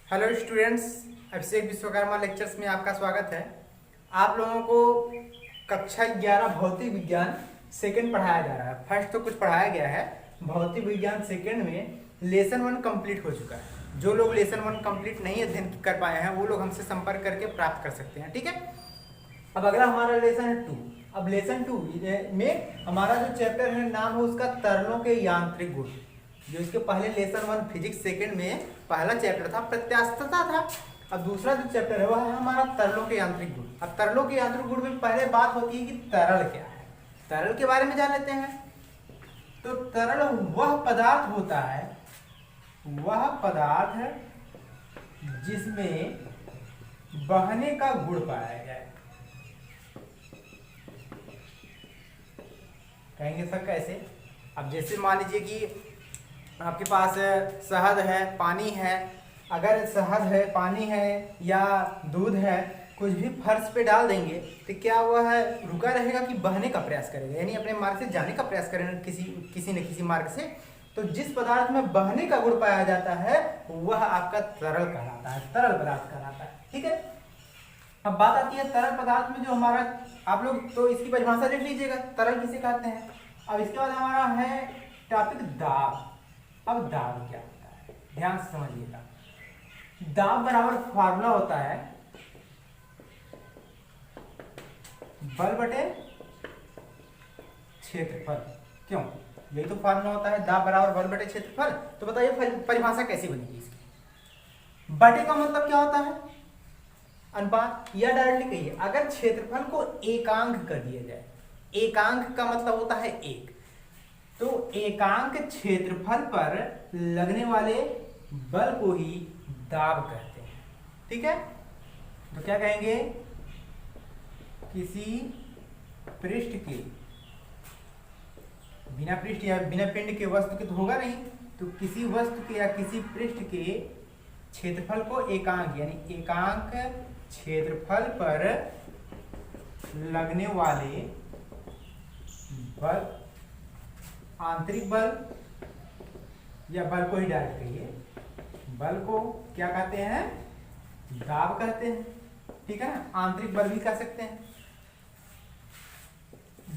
Hello students, अभिषेक Vishwakarma lectures में आपका स्वागत है। आप लोगों को कक्षा 11 भौतिक विज्ञान सेकंड पढ़ाया जा रहा है। फर्स्ट तो कुछ पढ़ाया गया है, भौतिक विज्ञान सेकंड में लेसन 1 कंप्लीट हो चुका है। जो लोग लेसन 1 कंप्लीट नहीं अध्ययन कर पाए हैं वो लोग हमसे संपर्क करके प्राप्त कर सकते हैं, ठीक है। अब अगला हमारा लेसन है 2। अब लेसन 2 में हमारा जो चैप्टर है नाम है उसका तरलों के यांत्रिक गुण। जो इसके पहले लेसन 1 फिजिक्स सेकंड में पहला चैप्टर था प्रत्यास्थता था। अब दूसरा जो चैप्टर है वह है हमारा तरलों के यांत्रिक गुण। अब तरलों के यांत्रिक गुण में पहले बात होती है कि तरल क्या है। तरल के बारे में जान लेते हैं। तो तरल वह पदार्थ होता है, वह पदार्थ है जिसमें बहने का गुण पाया जाए। कहेंगे सर कैसे? अब जैसे मान लीजिए कि आपके पास शहद है, पानी है। अगर शहद है, पानी है या दूध है, कुछ भी फर्श पे डाल देंगे तो क्या वह रुका रहेगा कि बहने का प्रयास करेगा, यानी अपने मार्ग से जाने का प्रयास करेगा किसी न किसी मार्ग से। तो जिस पदार्थ में बहने का गुण पाया जाता है वह आपका तरल कहलाता है, तरल पदार्थ कहलाता है, ठीक है। अब बात आती है तरल पदार्थ में जो हमारा, आप लोग तो इसकी परिभाषा देख लीजिएगा, तरल किसे कहते हैं। अब इसके बाद हमारा है टॉपिक दाब। अब दाब क्या होता है, ध्यान से समझिएगा। दाब बराबर फार्मूला होता है बल बटे क्षेत्रफल। क्यों? यही तो फार्मूला होता है, दाब बराबर बल बटे क्षेत्रफल। तो बताइए परिभाषा कैसी बनेगी इसकी। बटे का मतलब क्या होता है? अनुपात, या डायरेक्टली कहिए अगर क्षेत्रफल को एकांक कर दिया जाए, एकांक का मतलब होता है एक, तो एकांक क्षेत्रफल पर लगने वाले बल को ही दाब कहते हैं, ठीक है। तो क्या कहेंगे? किसी पृष्ठ के, बिना पृष्ठ या बिना पिंड के वस्तु के तो होगा नहीं, तो किसी वस्तु के या किसी पृष्ठ के क्षेत्रफल को एकांक यानी एकांक क्षेत्रफल पर लगने वाले बल, आंतरिक बल या बल को ही डायरेक्ट कहिए, बल को क्या कहते हैं? दाब कहते हैं, ठीक है ना। आंतरिक बल भी कह सकते हैं।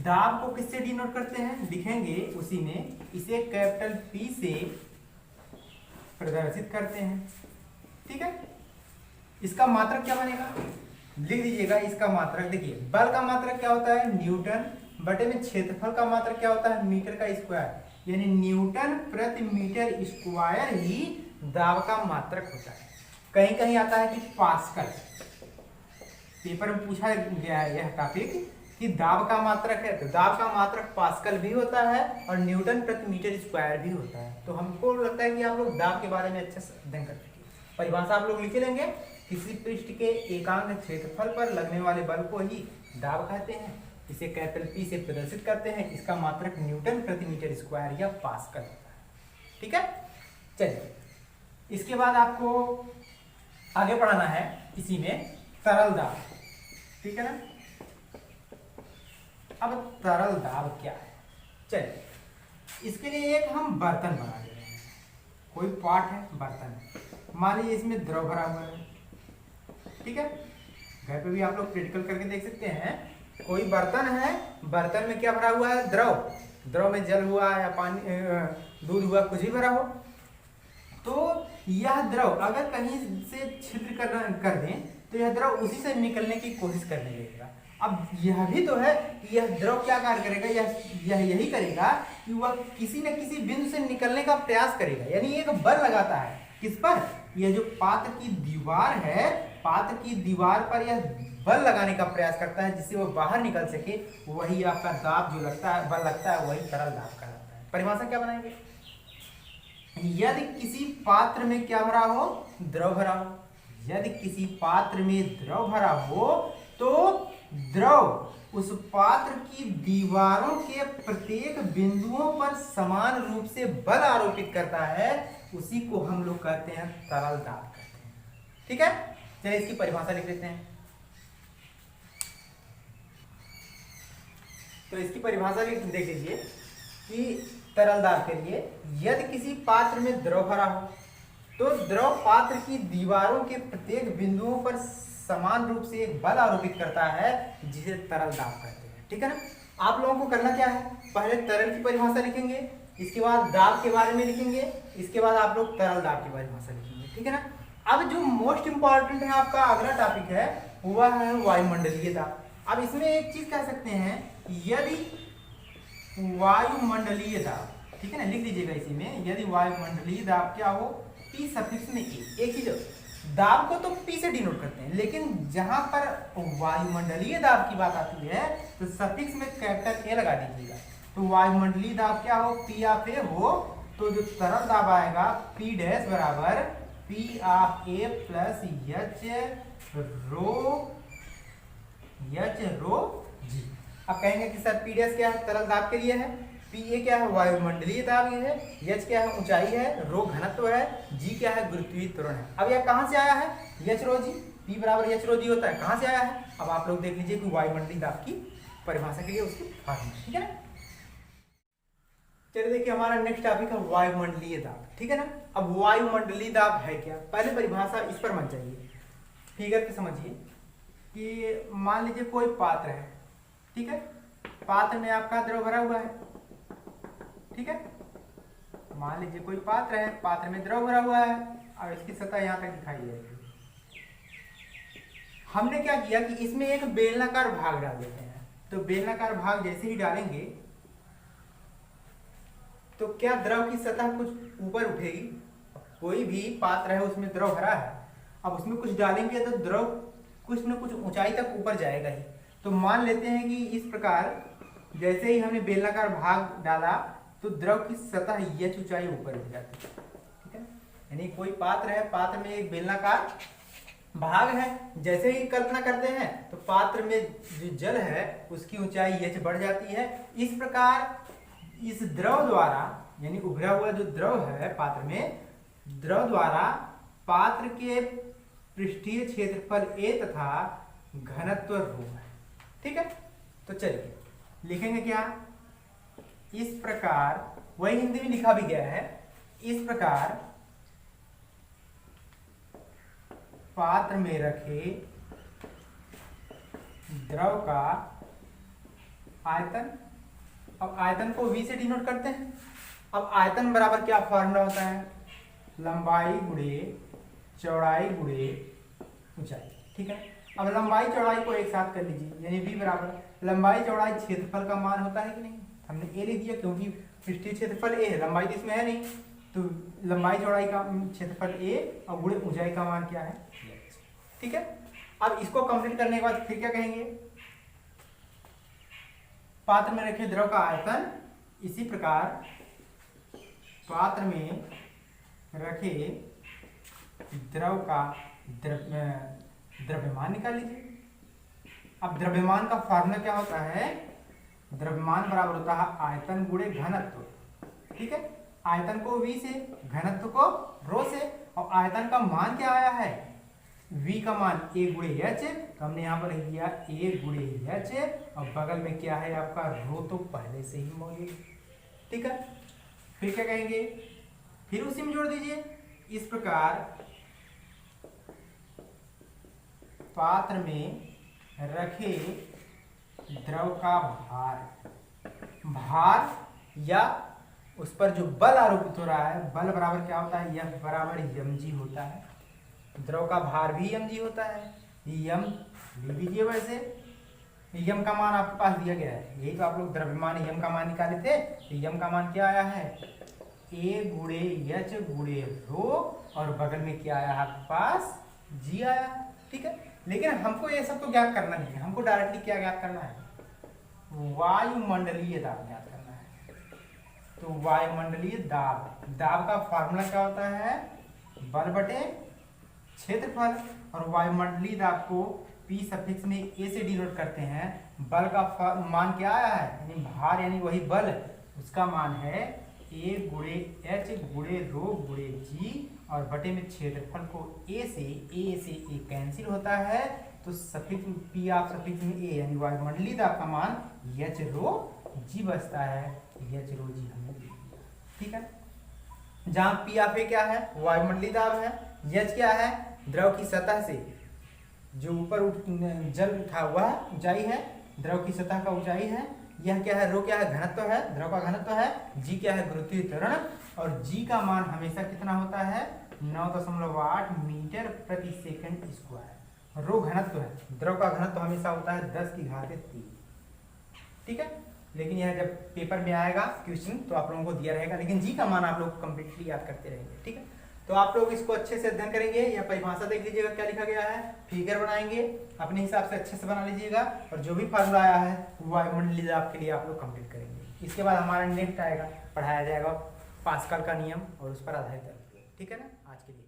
दाब को किससे डिनोट करते हैं लिखेंगे उसी में, इसे कैपिटल P से प्रदर्शित करते हैं, ठीक है। इसका मात्रक क्या बनेगा लिख दीजिएगा। इसका मात्रक देखिए, बल का मात्रक क्या होता है? न्यूटन बटे में क्षेत्रफल का मात्रक क्या होता है? मीटर का स्क्वायर, यानी न्यूटन प्रति मीटर स्क्वायर ही दाब का मात्रक होता है। कहीं कहीं आता है कि पास्कल, पेपर में पूछा गया है यह टॉपिक कि दाब का मात्रक है, तो दाब का मात्रक पास्कल भी होता है और न्यूटन प्रति मीटर स्क्वायर भी होता है। तो हमको लगता है कि आप लोग दाब के बारे में अच्छे से अध्ययन कर चुके। परिभाषा आप लोग लिख लेंगे, किसी पृष्ठ के एकांक क्षेत्रफल पर लगने वाले बल को ही दाब कहते हैं, इसे कैपिटल P से प्रदर्शित करते हैं। इसका मात्रक न्यूटन प्रति मीटर स्क्वायर या पास्कल होता है, ठीक है। चलिए, इसके बाद आपको आगे पढ़ाना है इसी में तरल दाब, ठीक है ना। अब तरल दाब क्या है? चलिए, इसके लिए एक हम बर्तन बना ले रहे हैं। कोई पार्ट है, बर्तन है, मान लीजिए इसमें द्रव भरा हुआ है, ठीक है। घर पे भी आप लोग प्रैक्टिकल करके देख सकते हैं। कोई बर्तन है, बर्तन में क्या भरा हुआ है? द्रव। द्रव में जल हुआ या पानी, दूध हुआ, कुछ भी भरा हो। तो यह द्रव अगर कहीं से छिद्र कर दें तो यह द्रव उसी से निकलने की कोशिश करने लगेगा। अब यह भी तो है कि यह द्रव क्या कार्य करेगा? यह यही करेगा कि वह किसी न किसी बिंदु से निकलने का प्रयास करेगा, यानी एक बल लगाता है। किस पर? यह जो पात्र की दीवार है, पात्र की दीवार पर यह बल लगाने का प्रयास करता है जिससे वह बाहर निकल सके। वही आपका दाब जो लगता है, बल लगता है, वही तरल दाब कहलाता है। परिभाषा क्या बनाएंगे? यदि किसी पात्र में क्या भरा हो? द्रव भरा हो। यदि किसी पात्र में द्रव भरा हो तो द्रव उस पात्र की दीवारों के प्रत्येक बिंदुओं पर समान रूप से बल आरोपित करता है, उसी को हम लोग कहते हैं तरल दाब कहते हैं, ठीक है। चलिए इसकी परिभाषा लिख लेते हैं। तो इसकी परिभाषा देख लीजिए कि तरल दाब के लिए, यदि किसी पात्र में द्रव भरा हो तो द्रव पात्र की दीवारों के प्रत्येक बिंदुओं पर समान रूप से एक बल आरोपित करता है जिसे तरल दाब कहते हैं। ठीक है ना। आप लोगों को करना क्या है, पहले तरल की परिभाषा लिखेंगे, इसके बाद दाब के बारे में लिखेंगे, इसके बाद आप लोग तरल दाब की परिभाषा लिखेंगे। ठीक है ना। अब जो मोस्ट इंपॉर्टेंट है आपका अगला टॉपिक है वह है वायुमंडलीय दाब। अब इसमें एक चीज कह सकते हैं, यदि वायुमंडलीय दाब, ठीक है ना, लिख लीजिएगा इसी में, यदि वायुमंडलीय दाब क्या हो, पी सफिक्स में ए। एक चीज, दाब को तो पी से डिनोट करते हैं, लेकिन जहां पर वायुमंडलीय दाब की बात आती है तो सफिक्स में कैपिटल ए लगा दीजिएगा। तो वायुमंडलीय दाब क्या हो, पी ऑफ ए हो, तो जो तरल दाब आएगा पी डैश बराबर P of A plus H rho G. अब कहेंगे कि सर पी डैश क्या है, तरल दाब के लिए है, पी ए क्या है, वायुमंडलीय दाब है, एच क्या है, ऊंचाई है, रो घनत्व है, जी क्या है, गुरुत्वीय त्वरण है। अब यह कहां से आया है, एच रो जी, पी बराबर एच रो जी होता है, कहां से आया है। अब आप लोग देख लीजिए कि वायुमंडलीय दाब की परिभाषा के लिए उसकी फॉर्मूला। ठीक है ना। चलिए देखिए हमारा नेक्स्ट टॉपिक है वायुमंडलीय दाब। ठीक है ना। अब वायुमंडलीय दाब है क्या, पहले परिभाषा इस पर मत जाइए, फिगर पे समझिए कि मान लीजिए कोई पात्र है, ठीक है, पात्र में आपका द्रव भरा हुआ है, ठीक है, मान लीजिए कोई पात्र है, पात्र में द्रव भरा हुआ है और इसकी सतह यहां तक दिखाई दे रही है। हमने क्या किया कि इसमें एक बेलनाकार भाग डाल देते हैं। तो बेलनाकार भाग जैसे ही डालेंगे तो क्या द्रव की सतह कुछ ऊपर उठेगी। कोई भी पात्र है उसमें द्रव भरा है, अब उसमें कुछ डालेंगे तो द्रव कुछ न कुछ ऊंचाई तक ऊपर जाएगा ही। तो मान लेते हैं कि इस प्रकार जैसे ही हमने बेलनाकार भाग डाला तो द्रव की सतह यह ऊंचाई ऊपर उठ जाती है। ठीक है, यानी कोई पात्र है, पात्र में एक बेलनाकार भाग है, जैसे ही कल्पना करते हैं तो पात्र में जो जल है उसकी ऊंचाई यह बढ़ जाती है। इस प्रकार इस द्रव द्वारा, यानी उभरा हुआ जो द्रव है पात्र में, द्रव द्वारा पात्र के पृष्ठीय क्षेत्रफल ए तथा घनत्व रो है। ठीक है, तो चलिए लिखेंगे क्या, इस प्रकार, वही हिंदी में लिखा भी गया है, इस प्रकार पात्र में रखे द्रव का आयतन, अब आयतन को v से डिनोट करते हैं। अब आयतन बराबर क्या फॉर्मूला होता है, लंबाई गुणे चौड़ाई गुणे ऊंचाई। ठीक है, अब लंबाई चौड़ाई को एक साथ कर लीजिए, यानी v बराबर लंबाई चौड़ाई क्षेत्रफल का मान होता है कि नहीं, हमने a लिख दिया क्योंकि पृष्ठीय क्षेत्रफल a है, लंबाई तो इसमें है नहीं, तो लंबाई चौड़ाई का क्षेत्रफल a और गुणे ऊंचाई का मान क्या है। ठीक है, अब इसको कंप्लीट करने के बाद फिर क्या कहेंगे, पात्र में रखे द्रव का आयतन, इसी प्रकार पात्र में रखे द्रव का द्रव्यमान निकाल लीजिए। अब द्रव्यमान का फॉर्मूला क्या होता है, द्रव्यमान बराबर होता है आयतन गुणे घनत्व। ठीक है, आयतन को v से, घनत्व को रो से, और आयतन का मान क्या आया है, v का मान a गुणे h, तो हमने यहाँ पर लिख दिया a गुणे h, और बगल में क्या है आपका रो, तो पहले से ही मौजूद। ठीक है, फिर क्या कहेंगे, फिर उसी में जोड़ दीजिए। इस प्रकार पात्र में रखे द्रव का भार या उस पर जो बल आरोपित हो रहा है, बल बराबर क्या होता है, F बराबर mg होता है। द्रव का भार भी mg होता है, m लिख दीजिए। वैसे m का मान आपके पास दिया गया है, यही तो आप लोग द्रव्यमान m का मान निकाले थे। m का मान क्या आया है, a गुणे h गुणे रो, और बगल में क्या आया आपके पास, g आया। ठीक है, लेकिन हमको ये सब तो ज्ञात करना नहीं है, हमको डायरेक्टली क्या ज्ञात करना है, वायुमंडलीय दाब ज्ञात करना है। तो वायुमंडलीय दाब, दाब का फॉर्मूला क्या होता है, बल बटे क्षेत्रफल, और वायुमंडलीय दाब को P सफिक्स में A से डिनोट करते हैं। बल का मान क्या आया है, यानी भार, यानी वही बल, उसका मान है A गुणे H गुणे रो गुणे G, और बटे में क्षेत्रफल को A से A कैंसिल होता है, तो सफिक्स P ऑफ सफिक्स में A, यानी वायुमंडलीय दाब का मान H रो G बचता है, H रो G हमने लिख दिया। ठीक है, जहां पी ऑफ ए क्या है, वायुमंडलीय दाब है, एच क्या है, द्रव की सतह से जो ऊपर जल उठा हुआ है, ऊंचाई है, द्रव की सतह का ऊंचाई है, यह क्या है, रो क्या है, घनत्व है, द्रव का घनत्व है, जी क्या है, गुरुत्वीय त्वरण, और जी का मान हमेशा कितना होता है, 9.8 मीटर प्रति सेकंड स्क्वायर। रो घनत्व है, द्रव का घनत्व हमेशा होता है 10⁻3। ठीक है, लेकिन यह जब पेपर में आएगा क्वेश्चन तो आप लोगों को दिया रहेगा, लेकिन जी का मान आप लोग कंप्लीटली याद करते रहेंगे। ठीक है, तो आप लोग इसको अच्छे से अध्ययन करेंगे, यह परिभाषा देख लीजिएगा क्या लिखा गया है, फिगर बनाएंगे, अपने हिसाब से अच्छे से बना लीजिएगा, और जो भी फार्मूला आया है वो वायुमंडलीय दाब के लिए आप लोग कंप्लीट करेंगे। इसके बाद हमारा नेक्स्ट आएगा, पढ़ाया जाएगा पास्कल का नियम और उस पर आधारित। ठीक है ना, आज के लिए।